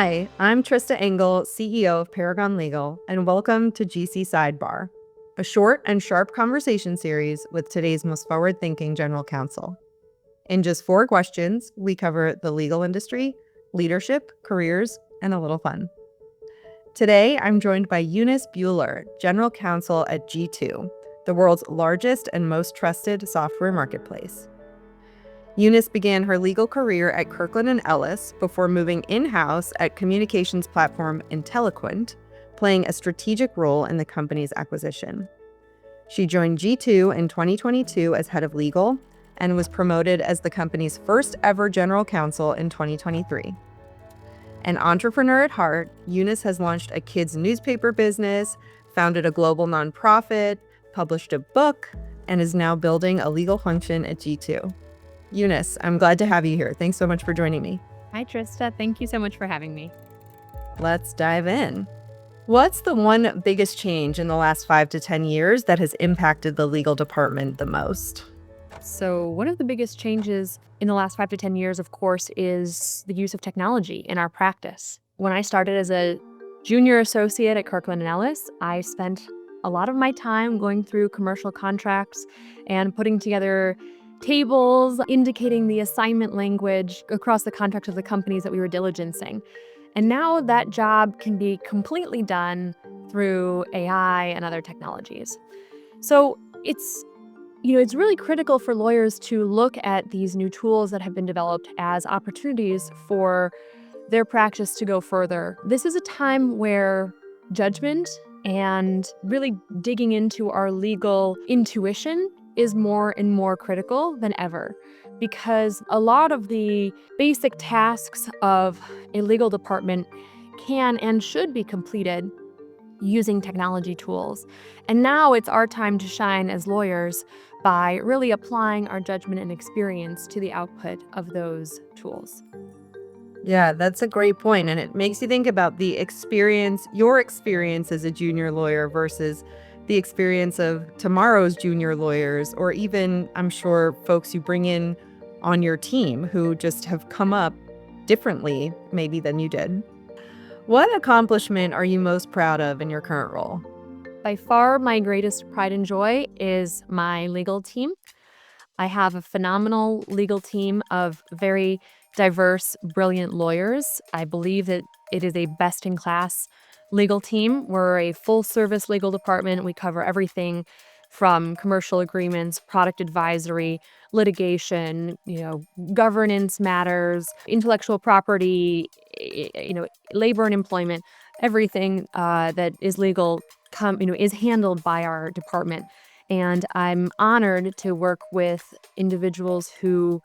Hi, I'm Trista Engel, CEO of Paragon Legal, and welcome to GC Sidebar, a short and sharp conversation series with today's most forward-thinking general counsel. In just 4 questions, we cover the legal industry, leadership, careers, and a little fun. Today, I'm joined by Eunice Buhler, general counsel at G2, the world's largest and most trusted software marketplace. Eunice began her legal career at Kirkland & Ellis before moving in-house at communications platform Intelliquent, playing a strategic role in the company's acquisition. She joined G2 in 2022 as head of legal and was promoted as the company's first ever general counsel in 2023. An entrepreneur at heart, Eunice has launched a kids' newspaper business, founded a global nonprofit, published a book, and is now building a legal function at G2. Eunice, I'm glad to have you here. Thanks so much for joining me. Hi, Trista. Thank you so much for having me. Let's dive in. What's the one biggest change in the last 5 to 10 years that has impacted the legal department the most? So one of the biggest changes in the last 5 to 10 years, of course, is the use of technology in our practice. When I started as a junior associate at Kirkland & Ellis, I spent a lot of my time going through commercial contracts and putting together tables indicating the assignment language across the contracts of the companies that we were diligencing. And now that job can be completely done through AI and other technologies. So it's really critical for lawyers to look at these new tools that have been developed as opportunities for their practice to go further. This is a time where judgment and really digging into our legal intuition is more and more critical than ever, because a lot of the basic tasks of a legal department can and should be completed using technology tools. And now it's our time to shine as lawyers by really applying our judgment and experience to the output of those tools. Yeah, that's a great point. And it makes you think about the experience, your experience as a junior lawyer versus the experience of tomorrow's junior lawyers, or even, I'm sure, folks you bring in on your team who just have come up differently maybe than you did. What accomplishment are you most proud of in your current role? By far, my greatest pride and joy is my legal team. I have a phenomenal legal team of very diverse, brilliant lawyers. I believe that it is a best-in-class legal team. We're a full-service legal department. We cover everything from commercial agreements, product advisory, litigation, governance matters, intellectual property, labor and employment. Everything that is legal, is handled by our department. And I'm honored to work with individuals who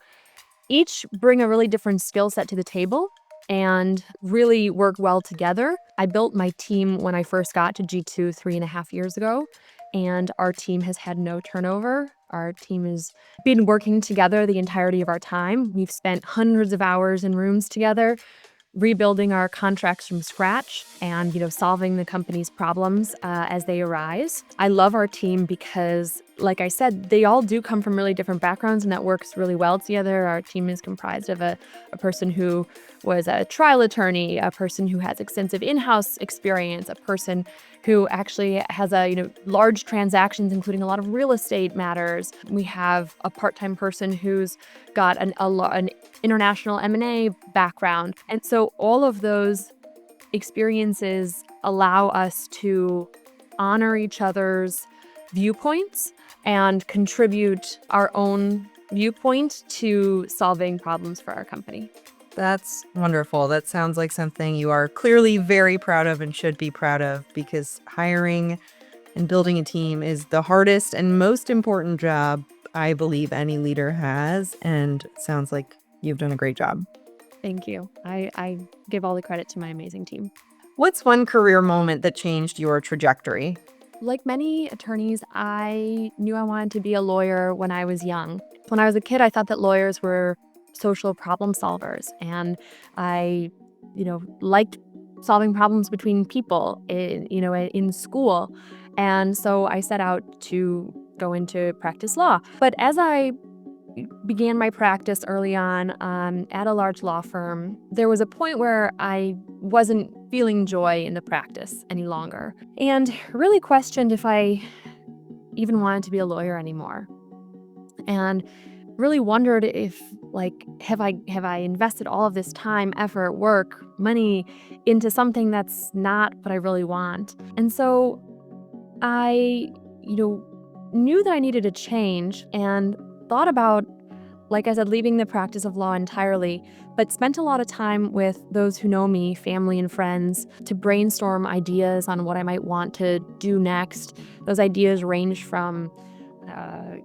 each bring a really different skill set to the table and really work well together. I built my team when I first got to G2 3.5 years ago, and our team has had no turnover. Our team has been working together the entirety of our time. We've spent hundreds of hours in rooms together, rebuilding our contracts from scratch and, solving the company's problems as they arise. I love our team because, like I said, they all do come from really different backgrounds, and that works really well together. Our team is comprised of a person who was a trial attorney, a person who has extensive in-house experience, a person who actually has large transactions, including a lot of real estate matters. We have a part-time person who's got an international M&A background. And so all of those experiences allow us to honor each other's viewpoints and contribute our own viewpoint to solving problems for our company. That's wonderful. That sounds like something you are clearly very proud of and should be proud of, because hiring and building a team is the hardest and most important job I believe any leader has, and it sounds like you've done a great job. Thank you. I give all the credit to my amazing team. What's one career moment that changed your trajectory? Like many attorneys, I knew I wanted to be a lawyer when I was young. When I was a kid, I thought that lawyers were social problem solvers, and I, liked solving problems between people in school. And so I set out to go into practice law. But as I began my practice early on at a large law firm, there was a point where I wasn't feeling joy in the practice any longer and really questioned if I even wanted to be a lawyer anymore. And really wondered if, have I invested all of this time, effort, work, money into something that's not what I really want? And so I, knew that I needed a change and thought about, like I said, leaving the practice of law entirely, but spent a lot of time with those who know me, family and friends, to brainstorm ideas on what I might want to do next. Those ideas range from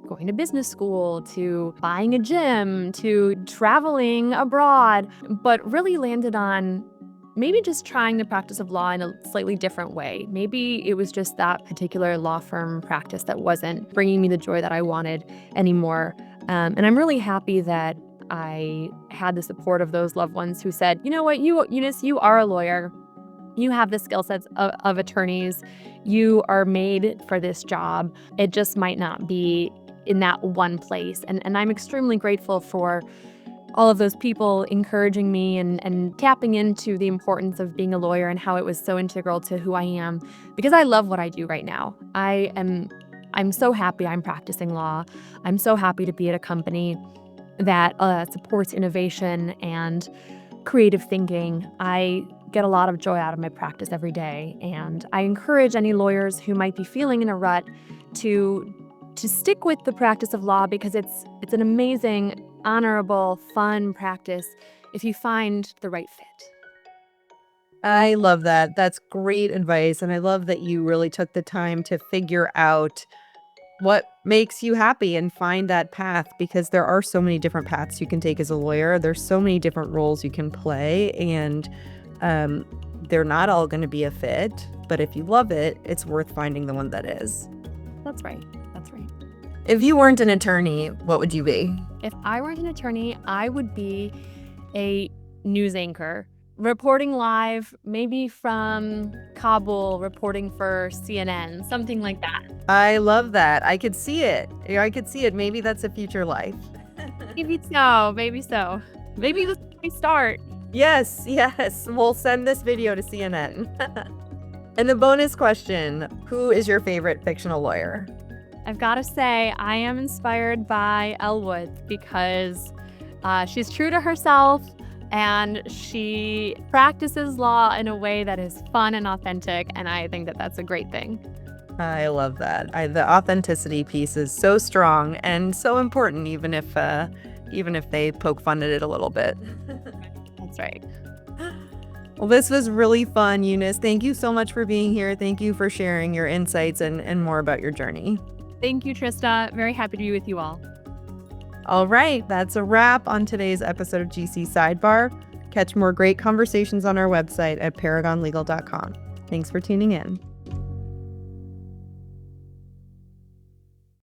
going to business school to buying a gym to traveling abroad, but really landed on maybe just trying the practice of law in a slightly different way. Maybe it was just that particular law firm practice that wasn't bringing me the joy that I wanted anymore. And I'm really happy that I had the support of those loved ones who said, you know what, Eunice, you are a lawyer. You have the skill sets of attorneys. You are made for this job. It just might not be in that one place. And I'm extremely grateful for all of those people encouraging me and tapping into the importance of being a lawyer and how it was so integral to who I am, because I love what I do right now. I'm so happy I'm practicing law. I'm so happy to be at a company that supports innovation and creative thinking. I get a lot of joy out of my practice every day, and I encourage any lawyers who might be feeling in a rut to stick with the practice of law, because it's an amazing, honorable, fun practice if you find the right fit. I love that. That's great advice. And I love that you really took the time to figure out what makes you happy and find that path, because there are so many different paths you can take as a lawyer. There's so many different roles you can play, and they're not all going to be a fit. But if you love it, it's worth finding the one that is. That's right. That's right. If you weren't an attorney, what would you be? If I weren't an attorney, I would be a news anchor, reporting live, maybe from Kabul, reporting for CNN, something like that. I love that. I could see it. I could see it. Maybe that's a future life. Maybe so. Maybe so. Maybe this is my start. Yes. We'll send this video to CNN. And the bonus question, who is your favorite fictional lawyer? I've got to say, I am inspired by Elwood, because she's true to herself and she practices law in a way that is fun and authentic. And I think that that's a great thing. I love that. The authenticity piece is so strong and so important, even if they poke fun at it a little bit. That's right. Well, this was really fun, Eunice. Thank you so much for being here. Thank you for sharing your insights and more about your journey. Thank you, Trista. Very happy to be with you all. All right, that's a wrap on today's episode of GC Sidebar. Catch more great conversations on our website at paragonlegal.com. Thanks for tuning in.